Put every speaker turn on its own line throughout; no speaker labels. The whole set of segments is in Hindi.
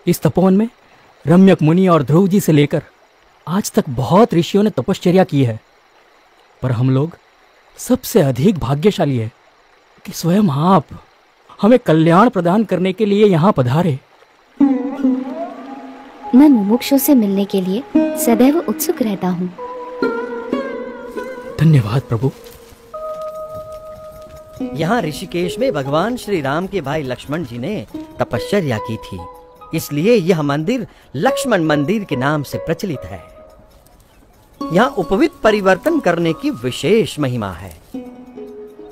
इस तपोवन में रम्यक मुनि और ध्रुव जी से लेकर आज तक बहुत ऋषियों ने तपश्चर्या की है, पर हम लोग सबसे अधिक भाग्यशाली है कि स्वयं आप हमें कल्याण प्रदान करने के लिए यहाँ पधारे।
मैं मुमुक्षु से मिलने के लिए सदैव उत्सुक रहता हूँ।
धन्यवाद प्रभु।
यहाँ ऋषिकेश में भगवान श्री राम के भाई लक्ष्मण जी ने तपश्चर्या की थी, इसलिए यह मंदिर लक्ष्मण मंदिर के नाम से प्रचलित है। यहाँ उपवित परिवर्तन करने की विशेष महिमा है।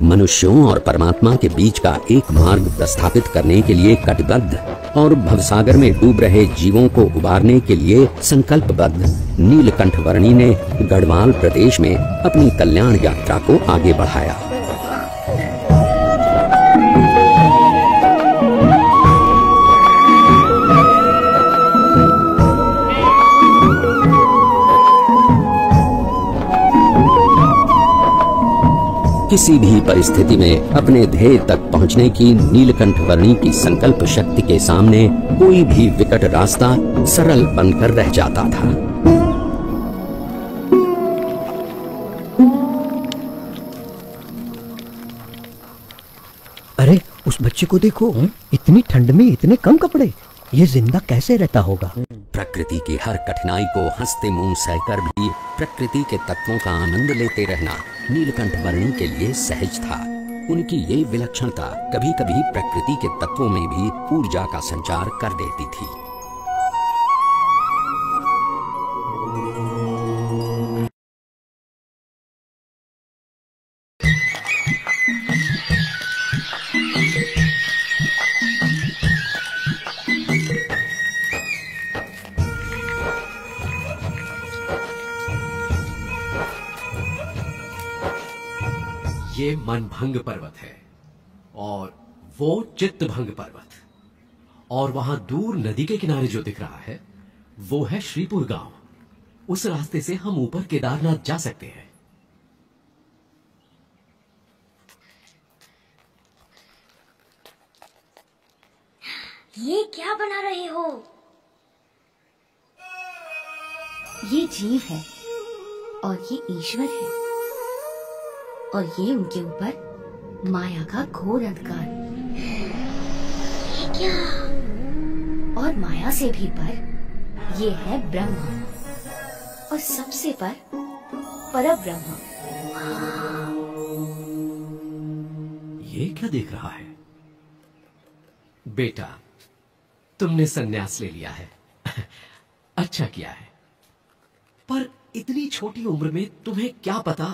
मनुष्यों और परमात्मा के बीच का एक मार्ग प्रस्थापित करने के लिए कटिबद्ध और भवसागर में डूब रहे जीवों को उबारने के लिए संकल्पबद्ध नीलकंठ वर्णी ने गढ़वाल प्रदेश में अपनी कल्याण यात्रा को आगे बढ़ाया। किसी भी परिस्थिति में अपने ध्येय तक पहुंचने की नीलकंठ वर्णी की संकल्प शक्ति के सामने कोई भी विकट रास्ता सरल बनकर रह जाता था।
अरे उस बच्चे को देखो, इतनी ठंड में इतने कम कपड़े, ये जिंदा कैसे रहता होगा?
प्रकृति की हर कठिनाई को हंसते मुंह सहकर भी प्रकृति के तत्वों का आनंद लेते रहना नीलकंठ वर्णी के लिए सहज था। उनकी ये विलक्षणता कभी कभी प्रकृति के तत्वों में भी ऊर्जा का संचार कर देती थी।
ये मनभंग पर्वत है और वो चित्तभंग पर्वत, और वहां दूर नदी के किनारे जो दिख रहा है वो है श्रीपुर गांव। उस रास्ते से हम ऊपर केदारनाथ जा सकते हैं।
ये क्या बना रहे हो?
ये जीव है और ये ईश्वर है, और ये उनके ऊपर माया का घोर अंधकार।
ये क्या?
और माया से भी पर ये है ब्रह्म, और सबसे पर परब्रह्म।
ये क्या देख रहा है? बेटा, तुमने संन्यास ले लिया है। अच्छा किया है, पर इतनी छोटी उम्र में तुम्हें क्या पता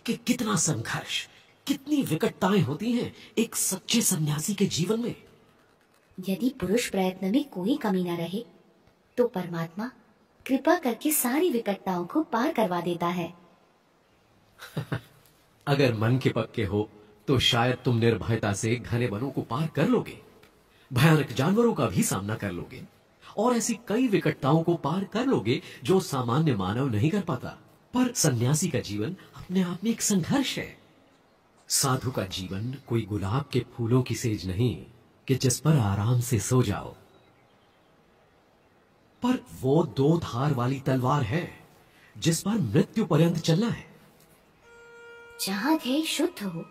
कि कितना संघर्ष, कितनी विकटताएं होती हैं एक सच्चे सन्यासी के जीवन में।
यदि पुरुष प्रयत्न में कोई कमी न रहे तो परमात्मा कृपा करके सारी विकटताओं को पार करवा देता है।
अगर मन के पक्के हो तो शायद तुम निर्भयता से घने वनों को पार कर लोगे, भयानक जानवरों का भी सामना कर लोगे, और ऐसी कई विकटताओं को पार कर लोगे जो सामान्य मानव नहीं कर पाता। पर सन्यासी का जीवन अपने आप में एक संघर्ष है। साधु का जीवन कोई गुलाब के फूलों की सेज नहीं कि जिस पर आराम से सो जाओ, पर वो दो धार वाली तलवार है जिस पर मृत्यु पर्यंत चलना है।
जहाँ ध्येय शुद्ध हो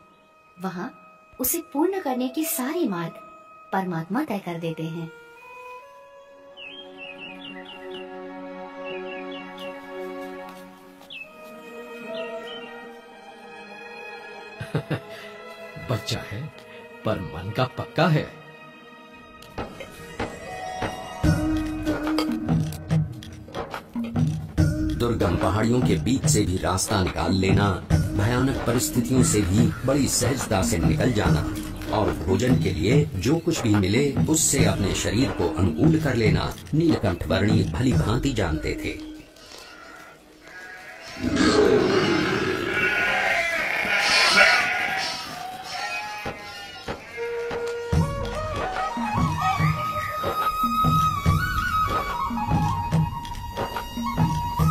वहाँ उसे पूर्ण करने के सारे मार्ग परमात्मा तय कर देते हैं।
बच्चा है पर मन का पक्का है।
दुर्गम पहाड़ियों के बीच से भी रास्ता निकाल लेना, भयानक परिस्थितियों से भी बड़ी सहजता से निकल जाना, और भोजन के लिए जो कुछ भी मिले उससे अपने शरीर को अनुकूल कर लेना नीलकंठ वर्णी भली भांति जानते थे।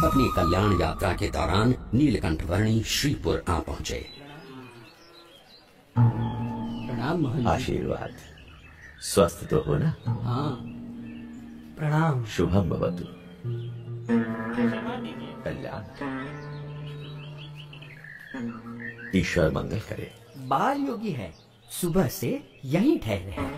अपनी कल्याण यात्रा के दौरान नीलकंठ वर्णी श्रीपुर आ पहुंचे।
प्रणाम महंत।
आशीर्वाद। स्वस्थ तो हो ना?
हाँ।
प्रणाम।
शुभम भवतु। कल्याण। ईश्वर मंगल करे।
बाल योगी है, सुबह से यहीं ठहरे हैं।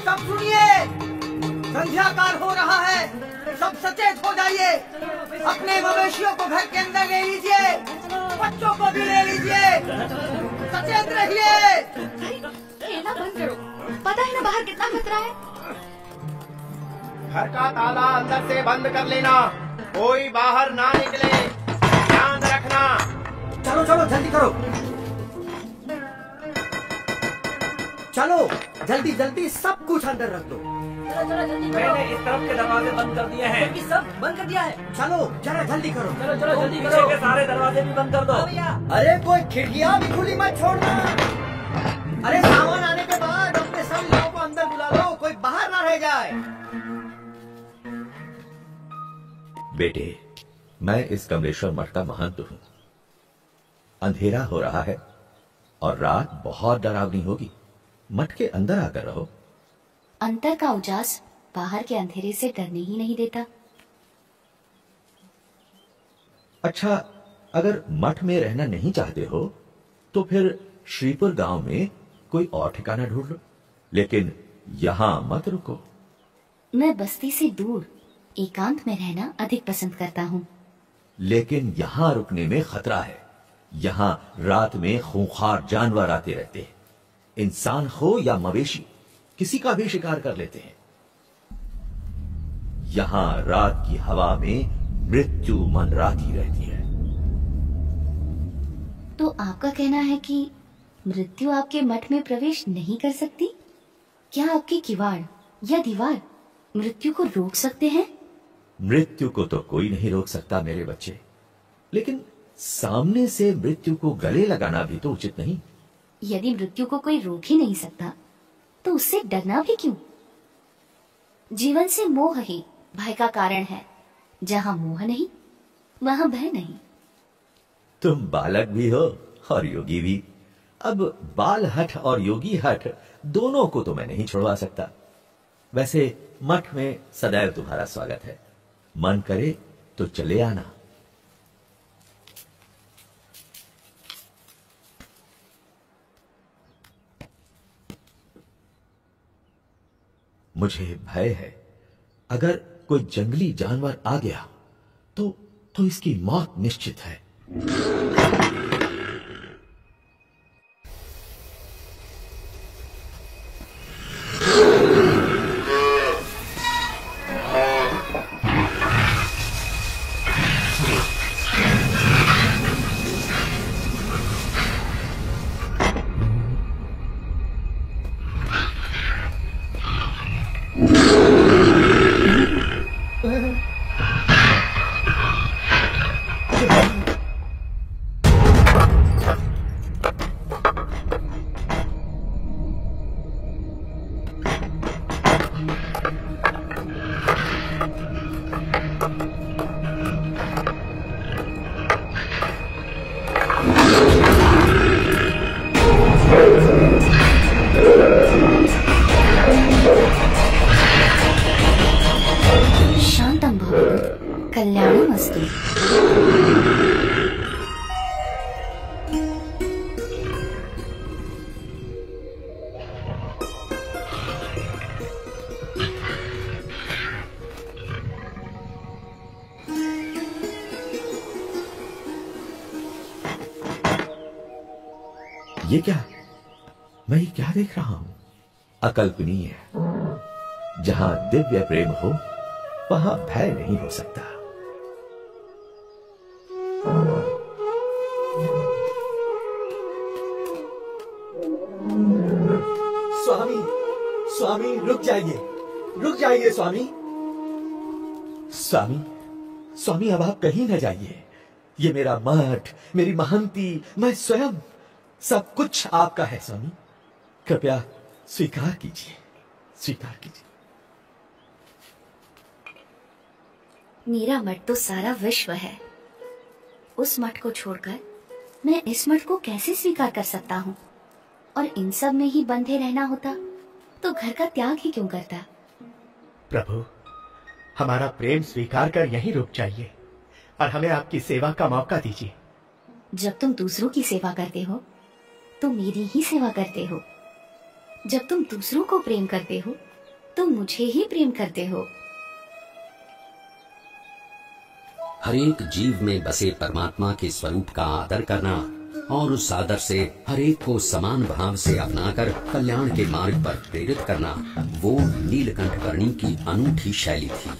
सब सुनिए, संध्या काल हो रहा है, सब सचेत हो जाइए। अपने मवेशियों को घर के अंदर ले लीजिए, बच्चों को भी ले लीजिए, सचेत रहिए।
खेलना बंद करो, पता है ना बाहर कितना खतरा है।
घर का ताला अंदर से बंद कर लेना, कोई बाहर ना निकले, ध्यान रखना।
चलो चलो जल्दी करो, चलो जल्दी जल्दी सब कुछ अंदर रख दो।
मैंने इस तरफ के दरवाजे बंद कर दिए हैं।
सब बंद कर दिया है। चलो जरा जल्दी करो।
चलो चलो जल्दी करो। पीछे के सारे दरवाजे भी बंद कर दो।
अरे कोई खिड़कियां भी खुली मत छोड़ना। अरे सामान आने के बाद अपने सब लोगों को अंदर बुला लो, कोई बाहर ना रह जाए।
बेटे, मैं इस कमलेश्वर मठ का महंत हूं। अंधेरा हो रहा है और रात बहुत डरावनी होगी। मठ के अंदर आकर रहो।
अंतर का उजास बाहर के अंधेरे से डरने ही नहीं देता।
अच्छा, अगर मठ में रहना नहीं चाहते हो तो फिर श्रीपुर गांव में कोई और ठिकाना ढूंढ लो, लेकिन यहां मत रुको।
मैं बस्ती से दूर एकांत में रहना अधिक पसंद करता हूँ।
लेकिन यहां रुकने में खतरा है। यहां रात में खूंखार जानवर आते रहते हैं। इंसान हो या मवेशी, किसी का भी शिकार कर लेते हैं। यहां रात की हवा में मृत्यु मंडराती रहती है।
तो आपका कहना है कि मृत्यु आपके मठ में प्रवेश नहीं कर सकती? क्या आपके किवाड़ या दीवार मृत्यु को रोक सकते हैं?
मृत्यु को तो कोई नहीं रोक सकता मेरे बच्चे, लेकिन सामने से मृत्यु को गले लगाना भी तो उचित नहीं।
यदि मृत्यु को कोई रोक ही नहीं सकता तो उससे डरना भी क्यों? जीवन से मोह ही भय का कारण है। जहाँ मोह नहीं वहाँ भय नहीं।
तुम बालक भी हो और योगी भी। अब बाल हठ और योगी हठ दोनों को तो मैं नहीं छुड़वा सकता। वैसे मठ में सदैव तुम्हारा स्वागत है। मन करे तो चले आना। मुझे भय है, अगर कोई जंगली जानवर आ गया तो इसकी मौत निश्चित है।
शांतम भवतु, कल्याणमस्तु।
ये क्या? मैं ये क्या देख रहा हूं? अकल्पनीय। जहां दिव्य प्रेम हो वहां भय नहीं हो सकता।
स्वामी, स्वामी रुक जाइए, रुक जाइए स्वामी। स्वामी, स्वामी अब आप कहीं न जाइए। ये मेरा मठ, मेरी महंती, मैं स्वयं, सब कुछ आपका है स्वामी। कृपया स्वीकार कीजिए, स्वीकार कीजिए।
मेरा मठ तो सारा विश्व है। उस मठ को छोड़कर मैं इस मठ को कैसे स्वीकार कर सकता हूँ? और इन सब में ही बंधे रहना होता तो घर का त्याग ही क्यों करता?
प्रभु, हमारा प्रेम स्वीकार कर यहीं रुक जाइए और हमें आपकी सेवा का मौका दीजिए।
जब तुम दूसरों की सेवा करते हो तो मेरी ही सेवा करते हो। जब तुम दूसरों को प्रेम करते हो तो मुझे ही प्रेम करते हो।
हरेक जीव में बसे परमात्मा के स्वरूप का आदर करना और उस आदर से हरेक को समान भाव से अपनाकर कल्याण के मार्ग पर प्रेरित करना, वो नीलकंठ वर्णी की अनूठी शैली थी।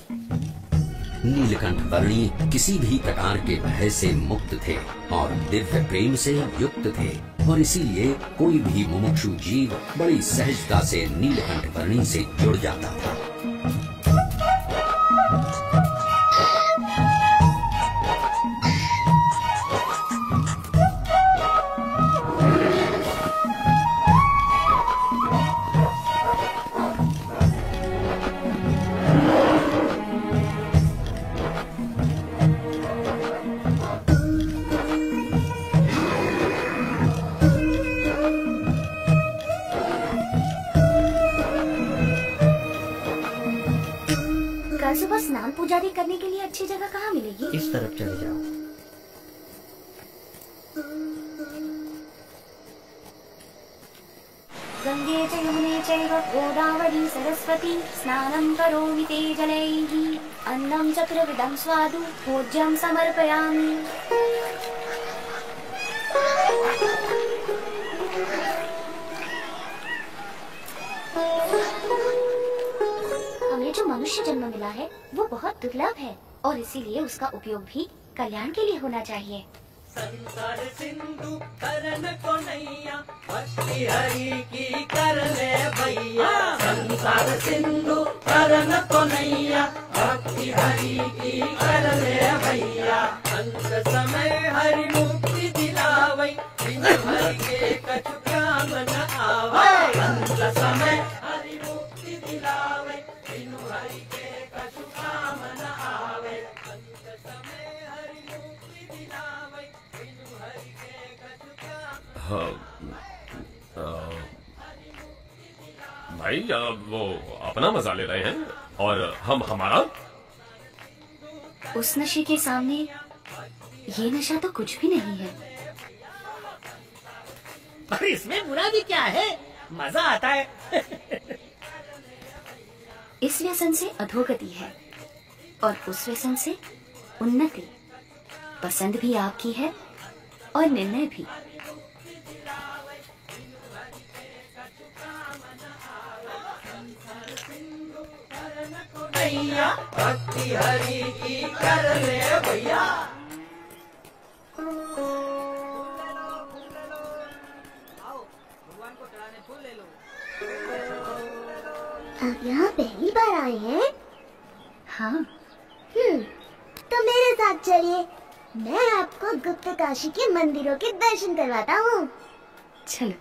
नीलकंठ वर्णी किसी भी प्रकार के भय से मुक्त थे और दिव्य प्रेम से युक्त थे, और इसीलिए कोई भी मुमुक्षु जीव बड़ी सहजता से नीलकंठ वर्णी से जुड़ जाता था।
कल सुबह स्नान पूजा भी करने के लिए अच्छी जगह कहाँ मिलेगी?
इस तरफ चले जाओ।
गंगे च यमुने चैव गोदावरी सरस्वती स्नानं करोमि ते जलैः अन्नं चतुर्विधं स्वादु भोज्यं समर्पयामि। हमें जो मनुष्य जन्म मिला है वो बहुत दुर्लभ है और इसीलिए उसका उपयोग भी कल्याण के लिए होना चाहिए।
संसार सिंधु करन को नैया भक्ति हरि की कर ले भैया। संसार सिंधु करन को नैया भक्ति हरि की कर ले भैया। अंत समय हरि मुक्ति दिलावै बिनु हरि के कछु काम न आवै। अंत समय हरि मुक्ति दिलावै बिनु हरि के कछु काम न आवै। अंत समय हरि मुक्ति दिलावै बिनु हरि के कछु काम।
भाई वो अपना मजा ले रहे हैं और हम हमारा।
उस नशे के सामने ये नशा तो कुछ भी नहीं है।
पर इसमें बुरा भी क्या है, मजा आता है।
इस व्यसन से अधोगति है और उस व्यसन से उन्नति। पसंद भी आपकी है और निर्णय भी।
भक्ति हरि की कर ले भैया।
आप यहाँ पहली बार आए हैं?
हाँ।
तो मेरे साथ चलिए, मैं आपको गुप्त काशी के मंदिरों के दर्शन करवाता हूँ।
चलो।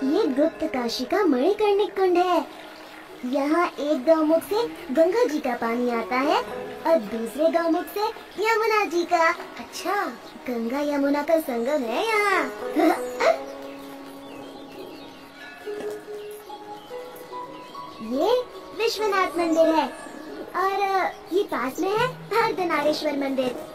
ये गुप्त काशी का मणिकर्णिक कुंड है। यहाँ एक गौमुख से गंगा जी का पानी आता है और दूसरे गौमुख से यमुना जी का। अच्छा, गंगा यमुना का संगम है यहाँ। ये विश्वनाथ मंदिर है और ये पास में है अर्धनारेश्वर मंदिर।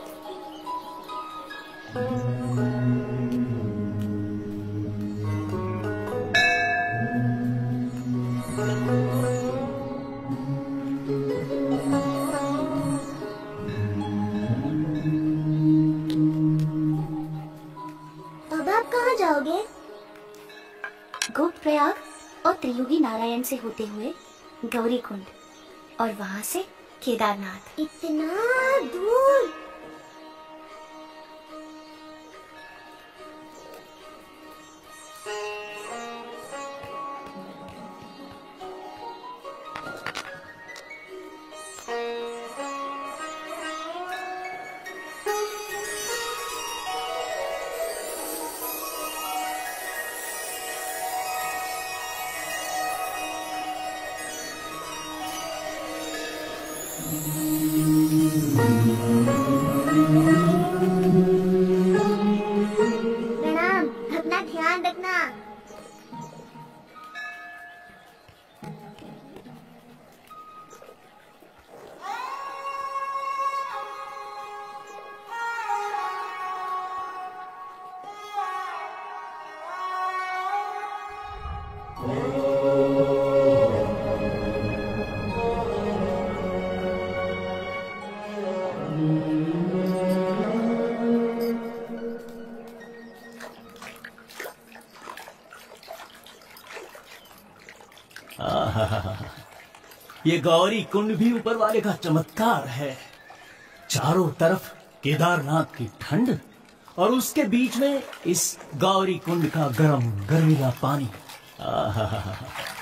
अब आप कहाँ जाओगे?
गुप्त प्रयाग और त्रियुगी नारायण से होते हुए गौरी कुंड और वहाँ से केदारनाथ।
इतना दूर?
ये गौरी कुंड भी ऊपर वाले का चमत्कार है। चारों तरफ केदारनाथ की ठंड और उसके बीच में इस गौरी कुंड का गरम गर्मीला पानी।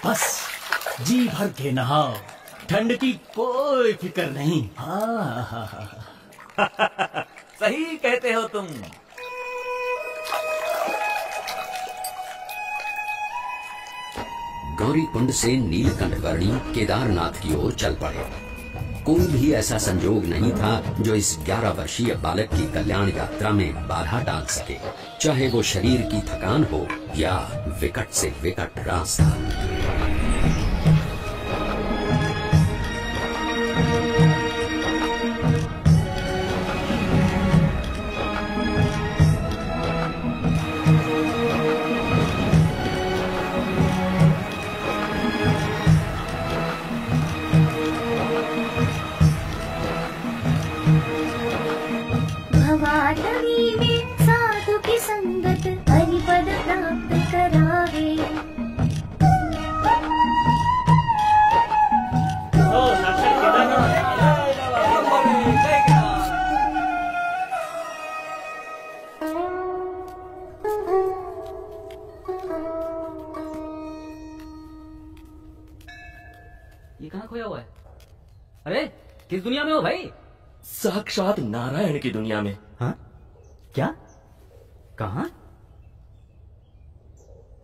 बस जी भर के नहाओ, ठंड की कोई फिक्र नहीं।
सही कहते हो तुम।
गौरी कुंड से नीलकंठवर्णी केदारनाथ की ओर चल पड़े। कोई भी ऐसा संजोग नहीं था जो इस 11 वर्षीय बालक की कल्याण यात्रा में बाधा डाल सके, चाहे वो शरीर की थकान हो या विकट से विकट रास्ता।
भवाटवी में साधु की संगत हरिपद प्राप्त करावे।
ये कहाँ खोया हुआ है? अरे किस दुनिया में हो भाई?
साक्षात नारायण की दुनिया में।
हाँ? क्या? कहाँ?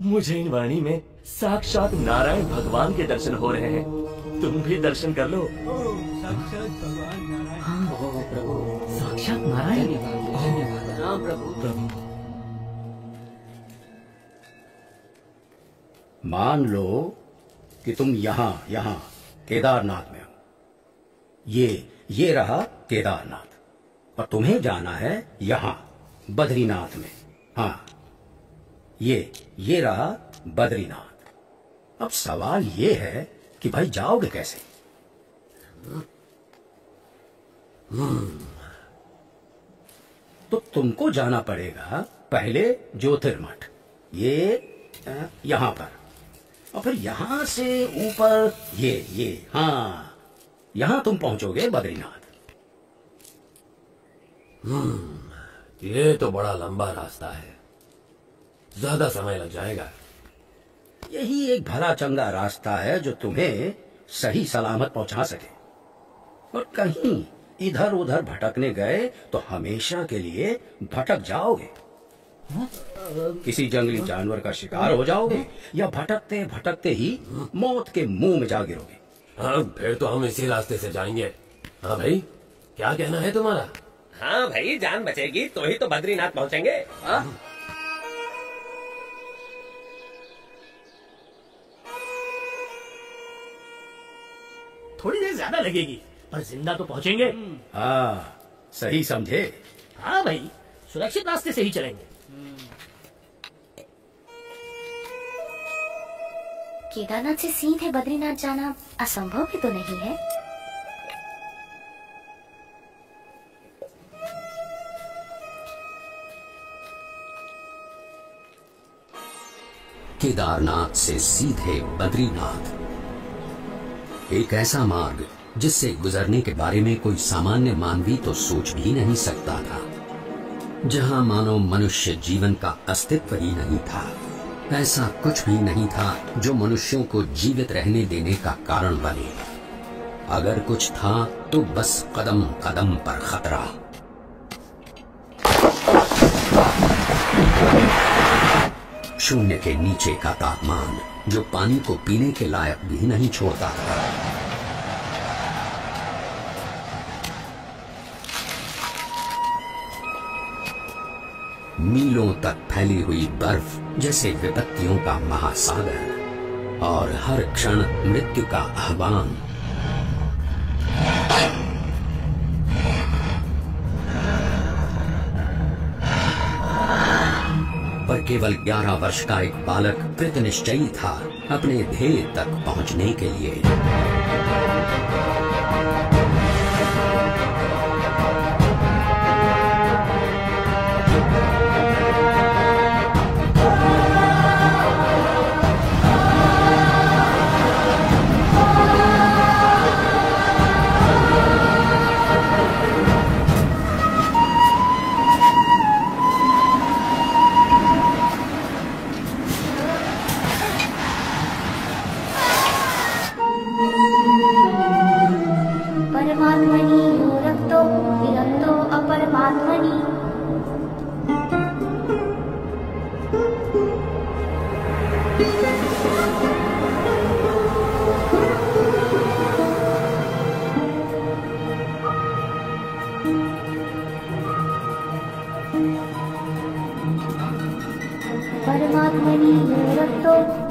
मुझे इन वाणी में साक्षात नारायण भगवान के दर्शन हो रहे हैं। तुम भी दर्शन कर लो।
साक्षात भगवान नारायण। हाँ प्रभु, साक्षात नारायण। हाँ प्रभु।
मान लो कि तुम यहाँ केदारनाथ में हो। ये रहा केदारनाथ और तुम्हें जाना है यहाँ बद्रीनाथ में। हाँ, ये रहा बद्रीनाथ। अब सवाल ये है कि भाई जाओगे कैसे? तो तुमको जाना पड़ेगा पहले ज्योतिर्मठ, ये यहाँ पर, और फिर यहाँ से ऊपर ये हाँ, यहाँ तुम पहुंचोगे बद्रीनाथ।
ये तो बड़ा लंबा रास्ता है, ज्यादा समय लग जाएगा।
यही एक भला चंगा रास्ता है जो तुम्हें सही सलामत पहुंचा सके। और कहीं इधर उधर भटकने गए तो हमेशा के लिए भटक जाओगे। किसी जंगली जानवर का शिकार हो जाओगे या भटकते भटकते ही मौत के मुंह में जा गिरोगे।
हाँ, फिर तो हम इसी रास्ते से जाएंगे। हाँ भाई, क्या कहना है तुम्हारा?
हाँ भाई, जान बचेगी तो ही तो बद्रीनाथ पहुंचेंगे। हाँ?
थोड़ी देर ज्यादा लगेगी पर जिंदा तो पहुंचेंगे।
हाँ, सही समझे।
हाँ भाई, सुरक्षित रास्ते से ही चलेंगे।
केदारनाथ से सीधे बद्रीनाथ जाना असंभव भी तो नहीं है।
केदारनाथ से सीधे बद्रीनाथ, एक ऐसा मार्ग जिससे गुजरने के बारे में कोई सामान्य मानवी तो सोच भी नहीं सकता था, जहां मानो मनुष्य जीवन का अस्तित्व ही नहीं था। ऐसा कुछ भी नहीं था जो मनुष्यों को जीवित रहने देने का कारण बने। अगर कुछ था तो बस कदम कदम पर खतरा। शून्य के नीचे का तापमान जो पानी को पीने के लायक भी नहीं छोड़ता था। मीलों तक फैली हुई बर्फ जैसे विपत्तियों का महासागर और हर क्षण मृत्यु का आह्वान। पर केवल 11 वर्ष का एक बालक कृत निश्चयी था अपने ध्येय तक पहुंचने के लिए।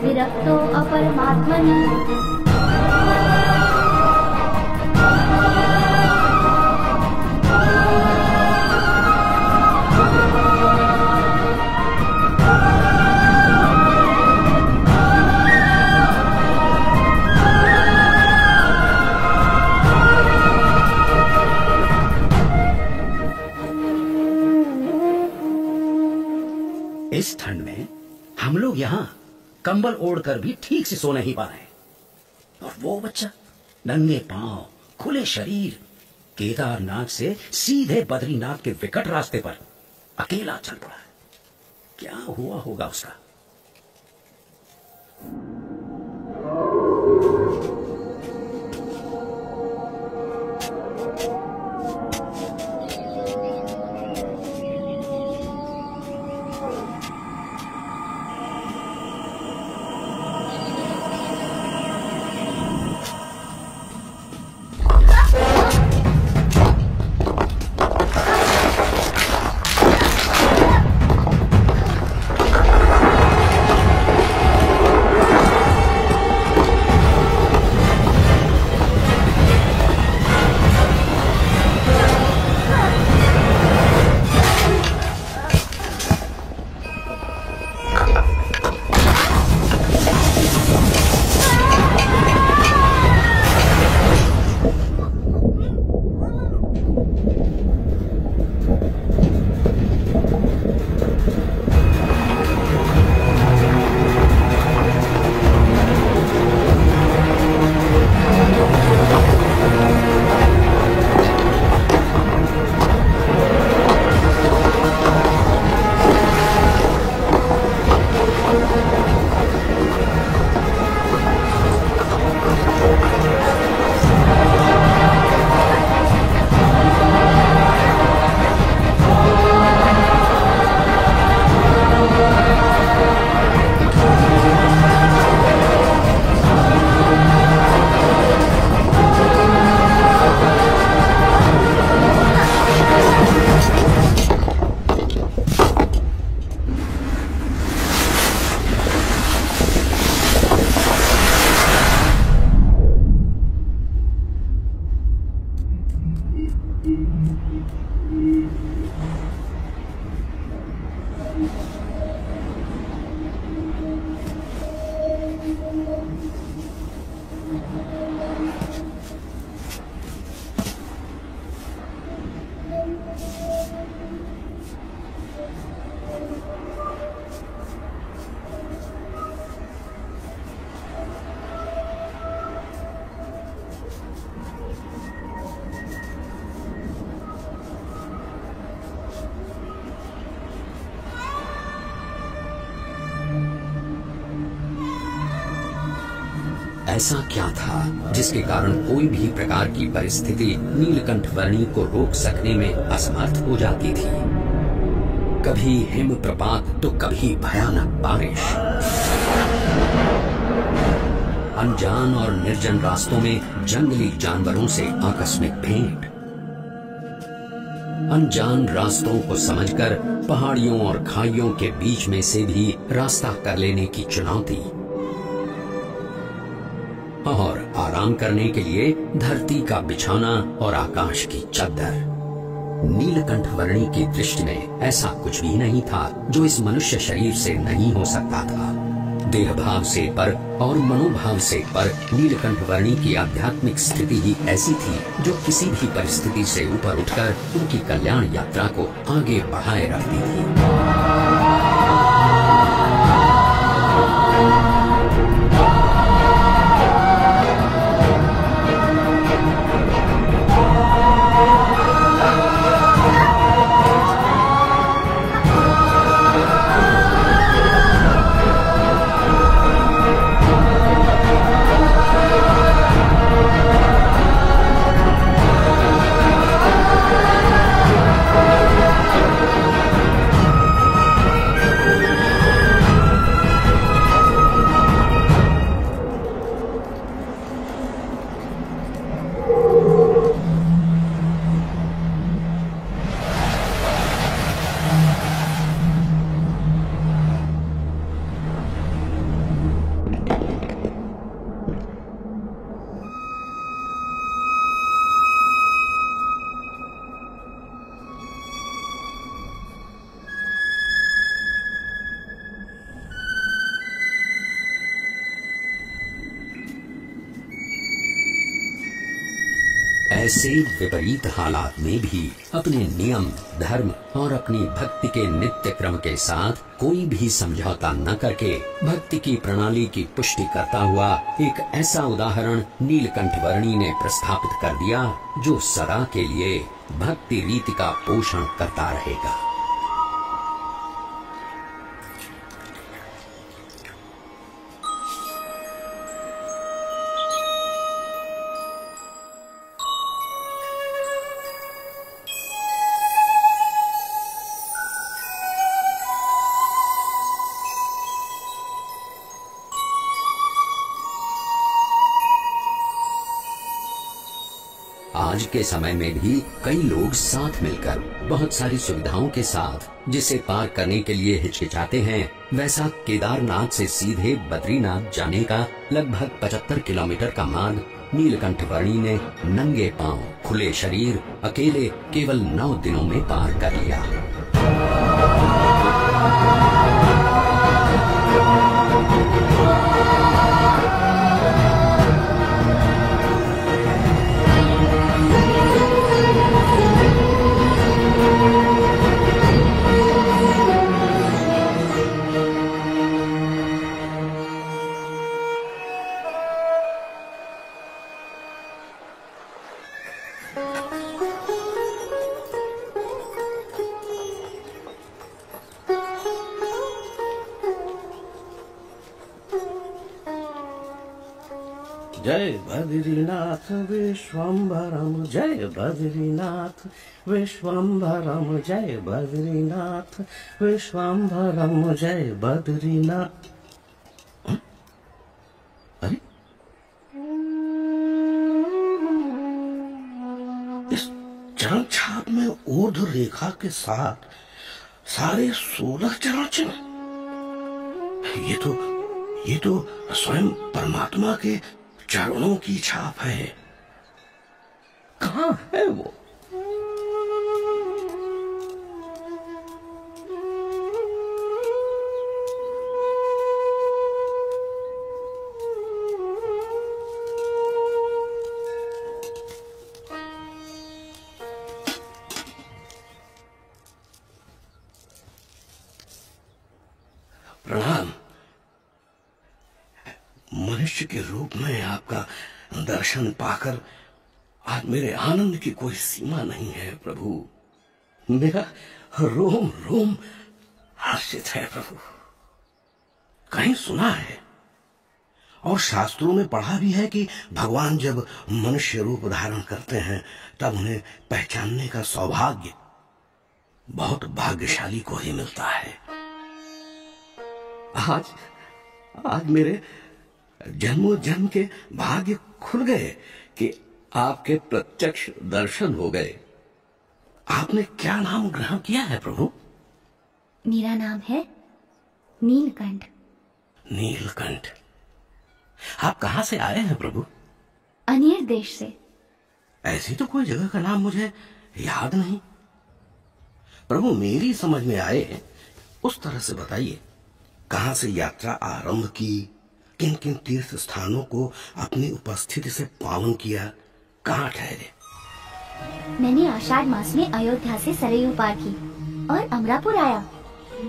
विरक्तो अपरमात्मनि।
इस ठंड में हम लोग यहाँ कंबल ओढ़कर भी ठीक से सो नहीं पा रहे, और वो बच्चा नंगे पांव खुले शरीर केदारनाथ से सीधे बद्रीनाथ के विकट रास्ते पर अकेला चल पड़ा है। क्या हुआ होगा उसका?
ऐसा क्या था जिसके कारण कोई भी प्रकार की परिस्थिति नीलकंठ वर्णी को रोक सकने में असमर्थ हो जाती थी। कभी हिमप्रपात तो कभी भयानक बारिश। अनजान और निर्जन रास्तों में जंगली जानवरों से आकस्मिक भेंट। अनजान रास्तों को समझकर पहाड़ियों और खाइयों के बीच में से भी रास्ता कर लेने की चुनौती, और आराम करने के लिए धरती का बिछाना और आकाश की चद्दर। नीलकंठ वर्णी की दृष्टि में ऐसा कुछ भी नहीं था जो इस मनुष्य शरीर से नहीं हो सकता था। देह भाव से पर और मनोभाव से पर नीलकंठ वर्णी की आध्यात्मिक स्थिति ही ऐसी थी जो किसी भी परिस्थिति से ऊपर उठकर उनकी कल्याण यात्रा को आगे बढ़ाए रखती थी। ऐसे विपरीत हालात में भी अपने नियम, धर्म और अपनी भक्ति के नित्य क्रम के साथ कोई भी समझौता न करके भक्ति की प्रणाली की पुष्टि करता हुआ एक ऐसा उदाहरण नीलकंठ वर्णी ने प्रस्थापित कर दिया जो सदा के लिए भक्ति रीति का पोषण करता रहेगा। आज के समय में भी कई लोग साथ मिलकर बहुत सारी सुविधाओं के साथ जिसे पार करने के लिए हिचकिचाते हैं, वैसा केदारनाथ से सीधे बद्रीनाथ जाने का लगभग 75 किलोमीटर का मार्ग नीलकंठ वर्णी ने नंगे पांव, खुले शरीर, अकेले केवल 9 दिनों में पार कर लिया।
जय बद्रीनाथ विश्वम्भरम, जय बद्रीनाथ विश्वम्भरम, जय बद्रीनाथ विश्वम्भरम, जय बद्रीनाथ। अरे इस चरण छाप में ऊर्ध्व रेखा के साथ सारे 16 चरण चिन्ह, ये तो स्वयं परमात्मा के चरणों की छाप है। कहाँ है वो? प्रणाम। मनुष्य के रूप में आपका दर्शन पाकर आज मेरे आनंद की कोई सीमा नहीं है प्रभु। मेरा रोम रोम हर्षित है प्रभु। कहीं सुना है और शास्त्रों में पढ़ा भी है कि भगवान जब मनुष्य रूप धारण करते हैं तब उन्हें पहचानने का सौभाग्य बहुत भाग्यशाली को ही मिलता है। आज मेरे जन्मों जन्म के भाग्य खुल गए कि आपके प्रत्यक्ष दर्शन हो गए। आपने क्या नाम ग्रहण किया है प्रभु?
मेरा नाम है नीलकंठ।
नीलकंठ। आप कहाँ से आए हैं प्रभु?
अनेर देश से।
ऐसी तो कोई जगह का नाम मुझे याद नहीं। प्रभु मेरी समझ में आए उस तरह से बताइए। कहाँ से यात्रा आरंभ की, किन किन तीर्थ स्थानों को अपनी उपस्थिति से पावन किया, कहाँ ठहरे?
मैंने आषाढ़ मास में अयोध्या से सरयू पार की और अमरापुर आया।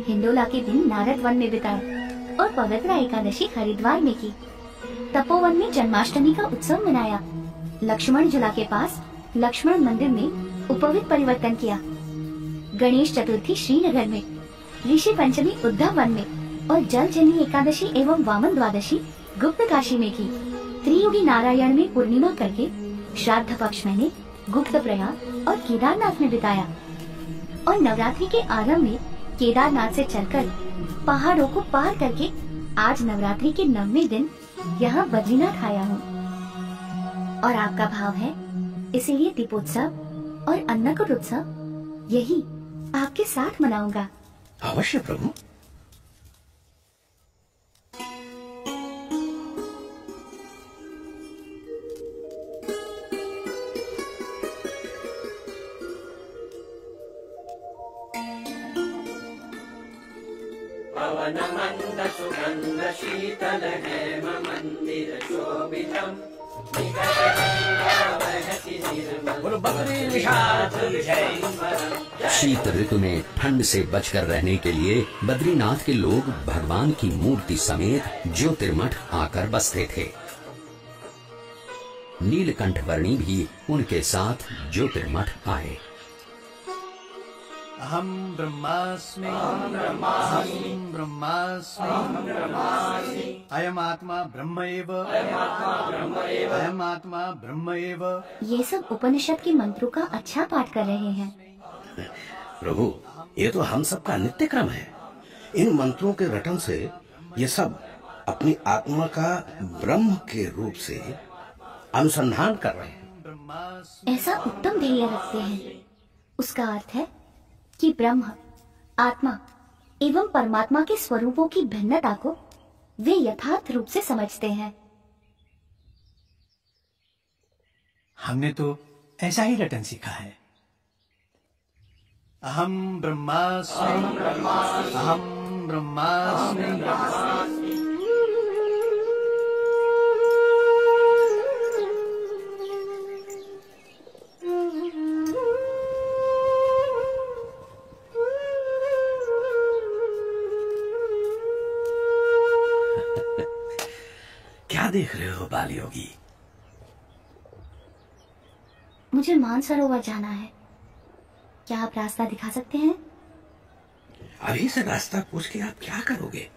हिंडोला के दिन नारद वन में बिताए और पवित्र एकादशी हरिद्वार में की। तपोवन में जन्माष्टमी का उत्सव मनाया। लक्ष्मण झूला के पास लक्ष्मण मंदिर में उपवित परिवर्तन किया। गणेश चतुर्थी श्रीनगर में, ऋषि पंचमी उद्धव वन में और जलजनी एकादशी एवं वामन द्वादशी गुप्त काशी में की। त्रियुगी नारायण में पूर्णिमा करके श्राद्ध पक्ष मैंने गुप्त प्रयाग और केदारनाथ में बिताया और नवरात्रि के आरंभ में केदारनाथ से चलकर पहाड़ों को पार करके आज नवरात्रि के 9वें दिन यहाँ बद्रीनाथ आया हूँ। और आपका भाव है, इसीलिए दीपोत्सव और अन्नकूट उत्सव यही आपके साथ मनाऊंगा।
अवश्य प्रभु।
पवन मंद सुगंध शीतल हेम मंदिर शोभितम् निकट गंगा बहति निर्मल
बोलो बद्री निषाद की जय।
शीत ऋतु में ठंड से बचकर रहने के लिए बद्रीनाथ के लोग भगवान की मूर्ति समेत ज्योतिर्मठ आकर बसते थे। नीलकंठ वर्णी भी उनके साथ ज्योतिर्मठ आए।
अहम ब्रह्मास्मि अयम आत्मा ब्रह्म एव अयम आत्मा ब्रह्म एव।
ये सब उपनिषद के मंत्रों का अच्छा पाठ कर रहे हैं।
प्रभु, ये तो हम सबका नित्य क्रम है। इन मंत्रों के रटन से ये सब अपनी आत्मा का ब्रह्म के रूप से अनुसंधान कर रहे हैं।
ऐसा उत्तम ध्येय रखते हैं। उसका अर्थ है कि ब्रह्म, आत्मा एवं परमात्मा के स्वरूपों की भिन्नता को वे यथार्थ रूप से समझते हैं।
हमने तो ऐसा ही रटन सीखा है। अहम ब्रह्मास्मि अहम ब्रह्मास्मि।
क्या देख रहे हो बाल योगी?
मुझे मानसरोवर जाना है। क्या आप रास्ता दिखा सकते हैं?
अभी से रास्ता पूछ के आप क्या करोगे?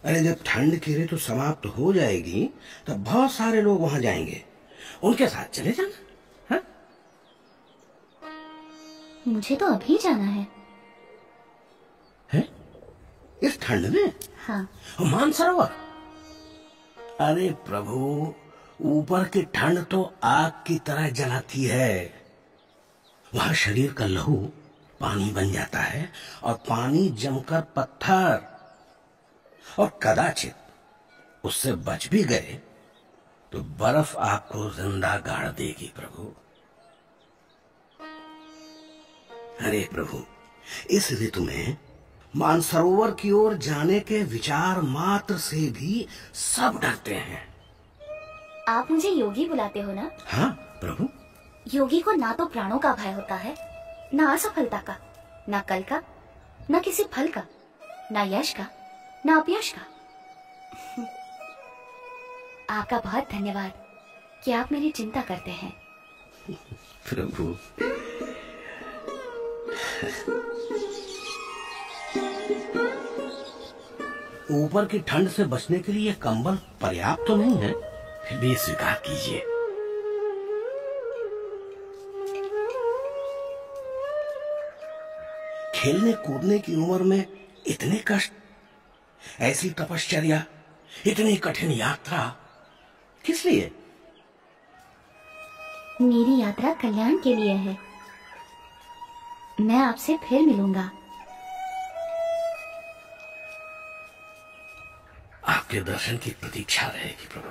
अरे जब ठंड की ऋतु समाप्त हो जाएगी तब बहुत सारे लोग वहां जाएंगे, उनके साथ चले जाना। हाँ?
मुझे तो अभी जाना है।
इस ठंड में?
हाँ।
मानसरोवर? अरे प्रभु, ऊपर की ठंड तो आग की तरह जलाती है। वहां शरीर का लहू पानी बन जाता है और पानी जमकर पत्थर, और कदाचित उससे बच भी गए तो बर्फ आपको जिंदा गाड़ देगी प्रभु। अरे प्रभु, इस ऋतु में मानसरोवर की ओर जाने के विचार मात्र से भी सब डरते हैं।
आप मुझे योगी बुलाते हो ना?
हाँ प्रभु।
योगी को ना तो प्राणों का भय होता है, ना असफलता का, ना कल का, ना किसी फल का, ना यश का, ना अपयश का। आपका बहुत धन्यवाद कि आप मेरी चिंता करते हैं।
प्रभु, ऊपर की ठंड से बचने के लिए कंबल पर्याप्त तो नहीं है, फिर भी स्वीकार कीजिए। खेलने कूदने की उम्र में इतने कष्ट, ऐसी तपश्चर्या, इतनी कठिन यात्रा किस लिए?
मेरी यात्रा कल्याण के लिए है। मैं आपसे फिर मिलूंगा।
आपके दर्शन की प्रतीक्षा रहेगी प्रभु।